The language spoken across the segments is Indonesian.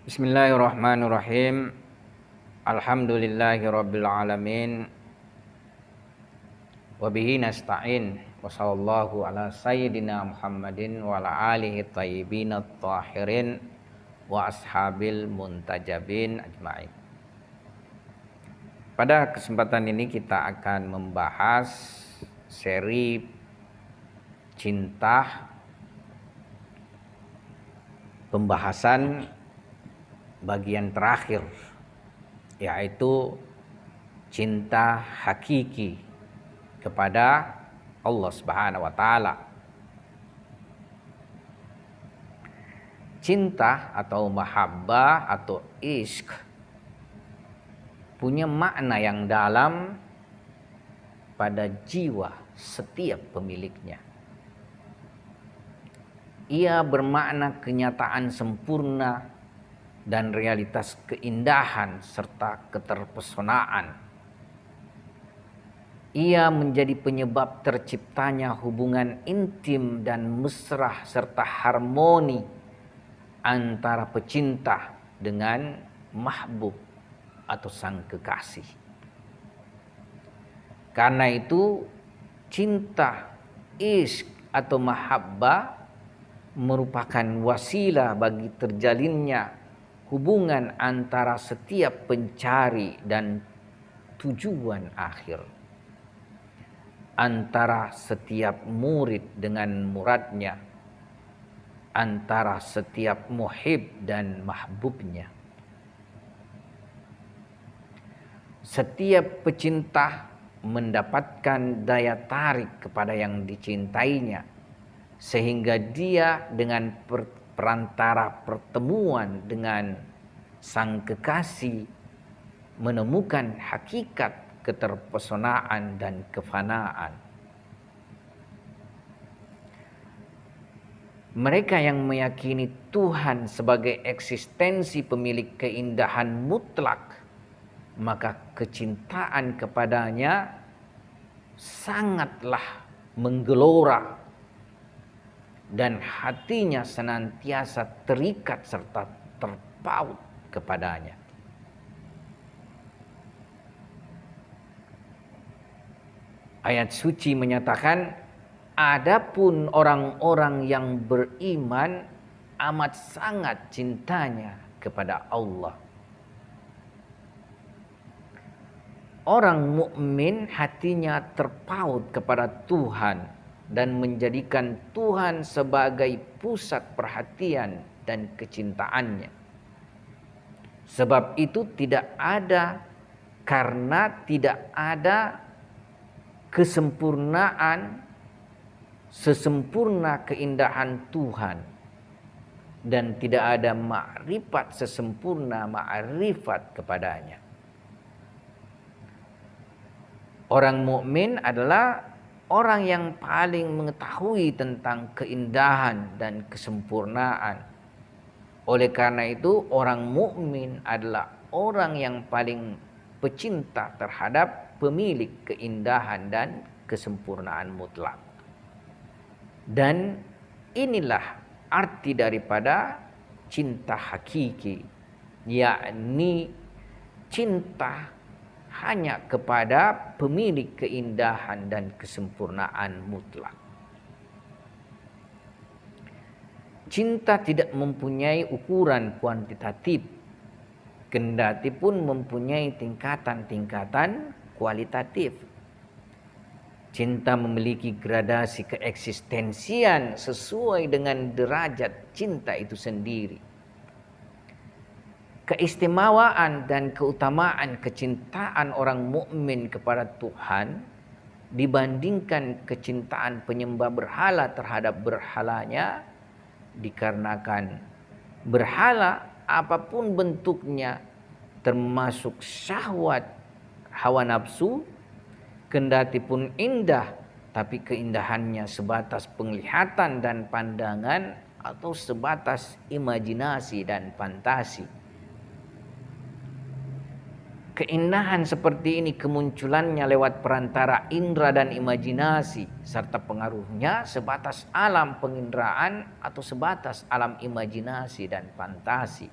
Bismillahirrahmanirrahim. Alhamdulillahirabbil alamin. Wa bihi nasta'in. Wa sallallahu ala sayyidina Muhammadin wa ala alihi thayyibin at-tahirin wa ashabil muntajabin ajmain. Pada kesempatan ini kita akan membahas seri cinta, pembahasan bagian terakhir, yaitu cinta hakiki kepada Allah Subhanahu wa taala. Cinta atau mahabbah atau ishq punya makna yang dalam pada jiwa setiap pemiliknya. Ia bermakna kenyataan sempurna dan realitas keindahan serta keterpesonaan. Ia menjadi penyebab terciptanya hubungan intim dan mesra serta harmoni antara pecinta dengan mahbub atau sang kekasih. Karena itu cinta, ishq atau mahabbah merupakan wasilah bagi terjalinnya hubungan antara setiap pencari dan tujuan akhir, antara setiap murid dengan muradnya, antara setiap muhib dan mahbubnya. Setiap pecinta mendapatkan daya tarik kepada yang dicintainya, sehingga dia dengan perantara pertemuan dengan sang kekasih menemukan hakikat keterpesonaan dan kefanaan. Mereka yang meyakini Tuhan sebagai eksistensi pemilik keindahan mutlak, maka kecintaan kepadanya sangatlah menggelora dan hatinya senantiasa terikat serta terpaut kepadanya. Ayat suci menyatakan, adapun orang-orang yang beriman amat sangat cintanya kepada Allah. Orang mukmin hatinya terpaut kepada Tuhan dan menjadikan Tuhan sebagai pusat perhatian dan kecintaannya. Sebab itu karena tidak ada kesempurnaan sesempurna keindahan Tuhan, dan tidak ada makrifat sesempurna makrifat kepadanya. Orang mukmin adalah orang yang paling mengetahui tentang keindahan dan kesempurnaan. Oleh karena itu, orang mukmin adalah orang yang paling pecinta terhadap pemilik keindahan dan kesempurnaan mutlak. Dan inilah arti daripada cinta hakiki, yakni cinta hanya kepada pemilik keindahan dan kesempurnaan mutlak. Cinta tidak mempunyai ukuran kuantitatif, kendati pun mempunyai tingkatan-tingkatan kualitatif. Cinta memiliki gradasi keeksistensian sesuai dengan derajat cinta itu sendiri. Keistimewaan dan keutamaan kecintaan orang mukmin kepada Tuhan dibandingkan kecintaan penyembah berhala terhadap berhalanya, dikarenakan berhala apapun bentuknya, termasuk syahwat hawa nafsu, kendati pun indah, tapi keindahannya sebatas penglihatan dan pandangan atau sebatas imajinasi dan fantasi. Keindahan seperti ini kemunculannya lewat perantara indera dan imajinasi, serta pengaruhnya sebatas alam penginderaan atau sebatas alam imajinasi dan fantasi.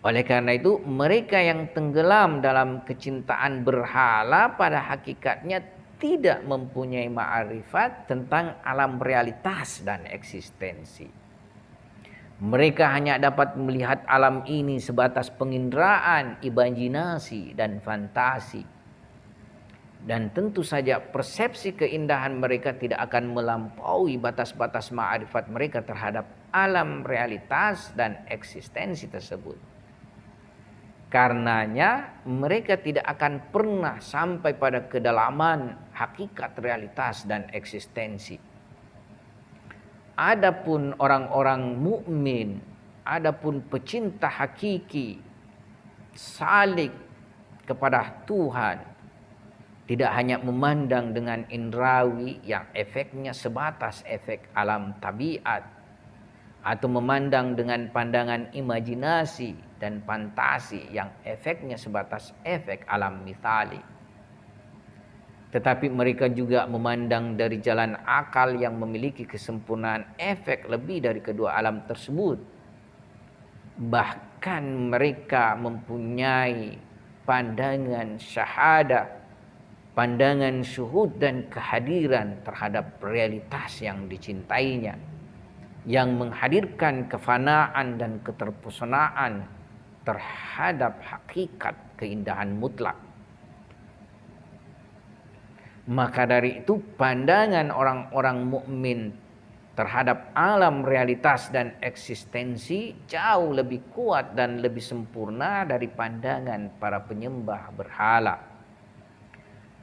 Oleh karena itu, mereka yang tenggelam dalam kecintaan berhala pada hakikatnya tidak mempunyai ma'rifat tentang alam realitas dan eksistensi. Mereka hanya dapat melihat alam ini sebatas penginderaan, imajinasi, dan fantasi. Dan tentu saja persepsi keindahan mereka tidak akan melampaui batas-batas ma'rifat mereka terhadap alam realitas dan eksistensi tersebut. Karenanya mereka tidak akan pernah sampai pada kedalaman hakikat realitas dan eksistensi. Adapun orang-orang mukmin, adapun pecinta hakiki, salik kepada Tuhan, tidak hanya memandang dengan indrawi yang efeknya sebatas efek alam tabiat, atau memandang dengan pandangan imajinasi dan fantasi yang efeknya sebatas efek alam mithali. Tetapi mereka juga memandang dari jalan akal yang memiliki kesempurnaan efek lebih dari kedua alam tersebut. Bahkan mereka mempunyai pandangan syahadah, pandangan syuhud dan kehadiran terhadap realitas yang dicintainya, yang menghadirkan kefanaan dan keterpesonaan terhadap hakikat keindahan mutlak. Maka dari itu pandangan orang-orang mukmin terhadap alam realitas dan eksistensi jauh lebih kuat dan lebih sempurna dari pandangan para penyembah berhala.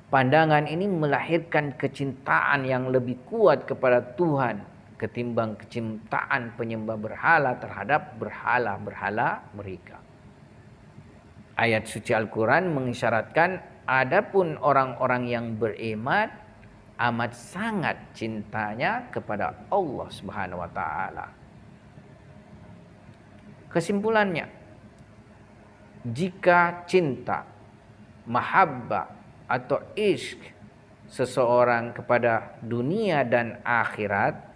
Pandangan ini melahirkan kecintaan yang lebih kuat kepada Tuhan ketimbang kecintaan penyembah berhala terhadap berhala-berhala mereka. Ayat suci Al-Quran mengisyaratkan adapun orang-orang yang beriman amat sangat cintanya kepada Allah Subhanahu wa taala. Kesimpulannya, jika cinta, mahabbah atau ishq seseorang kepada dunia dan akhirat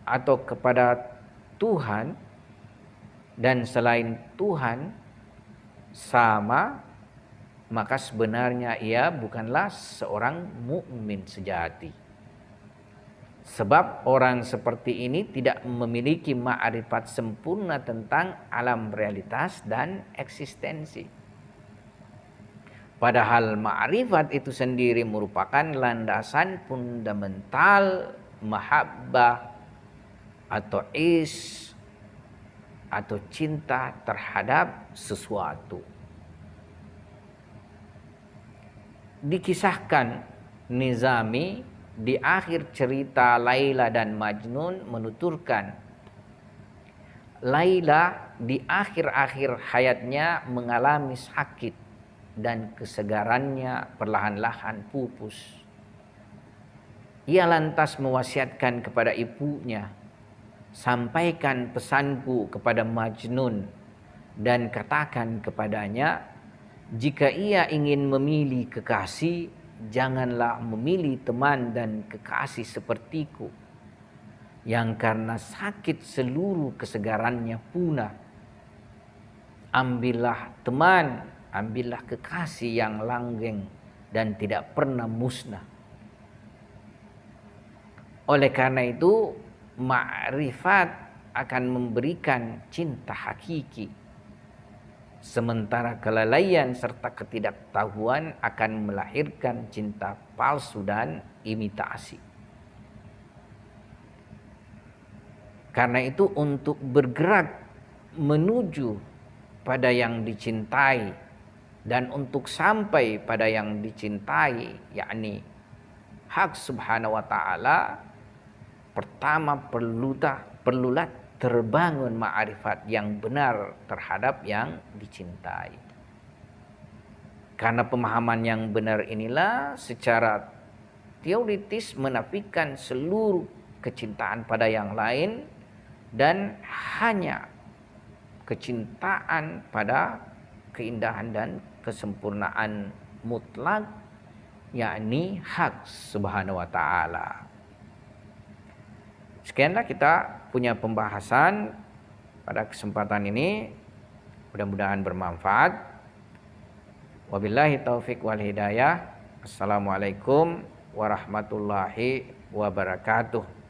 atau kepada Tuhan dan selain Tuhan sama, maka sebenarnya ia bukanlah seorang mukmin sejati. Sebab orang seperti ini tidak memiliki ma'rifat sempurna tentang alam realitas dan eksistensi. Padahal ma'rifat itu sendiri merupakan landasan fundamental mahabbah atau atau cinta terhadap sesuatu. Dikisahkan Nizami di akhir cerita Laila dan Majnun menuturkan, Laila di akhir-akhir hayatnya mengalami sakit dan kesegarannya perlahan-lahan pupus. Ia lantas mewasiatkan kepada ibunya, sampaikan pesanku kepada Majnun dan katakan kepadanya, jika ia ingin memilih kekasih, janganlah memilih teman dan kekasih sepertiku, yang karena sakit seluruh kesegarannya punah. Ambillah teman, ambillah kekasih yang langgeng dan tidak pernah musnah. Oleh karena itu, ma'rifat akan memberikan cinta hakiki, sementara kelalaian serta ketidaktahuan akan melahirkan cinta palsu dan imitasi. Karena itu untuk bergerak menuju pada yang dicintai dan untuk sampai pada yang dicintai, yakni hak subhanahu wa ta'ala, pertama perlulah terbangun ma'rifat yang benar terhadap yang dicintai. Karena pemahaman yang benar inilah secara teoritis menafikan seluruh kecintaan pada yang lain dan hanya kecintaan pada keindahan dan kesempurnaan mutlak, yakni hak subhanahu wa ta'ala. Sekianlah kita punya pembahasan pada kesempatan ini. Mudah-mudahan bermanfaat. Wabillahi taufik wal hidayah. Assalamualaikum warahmatullahi wabarakatuh.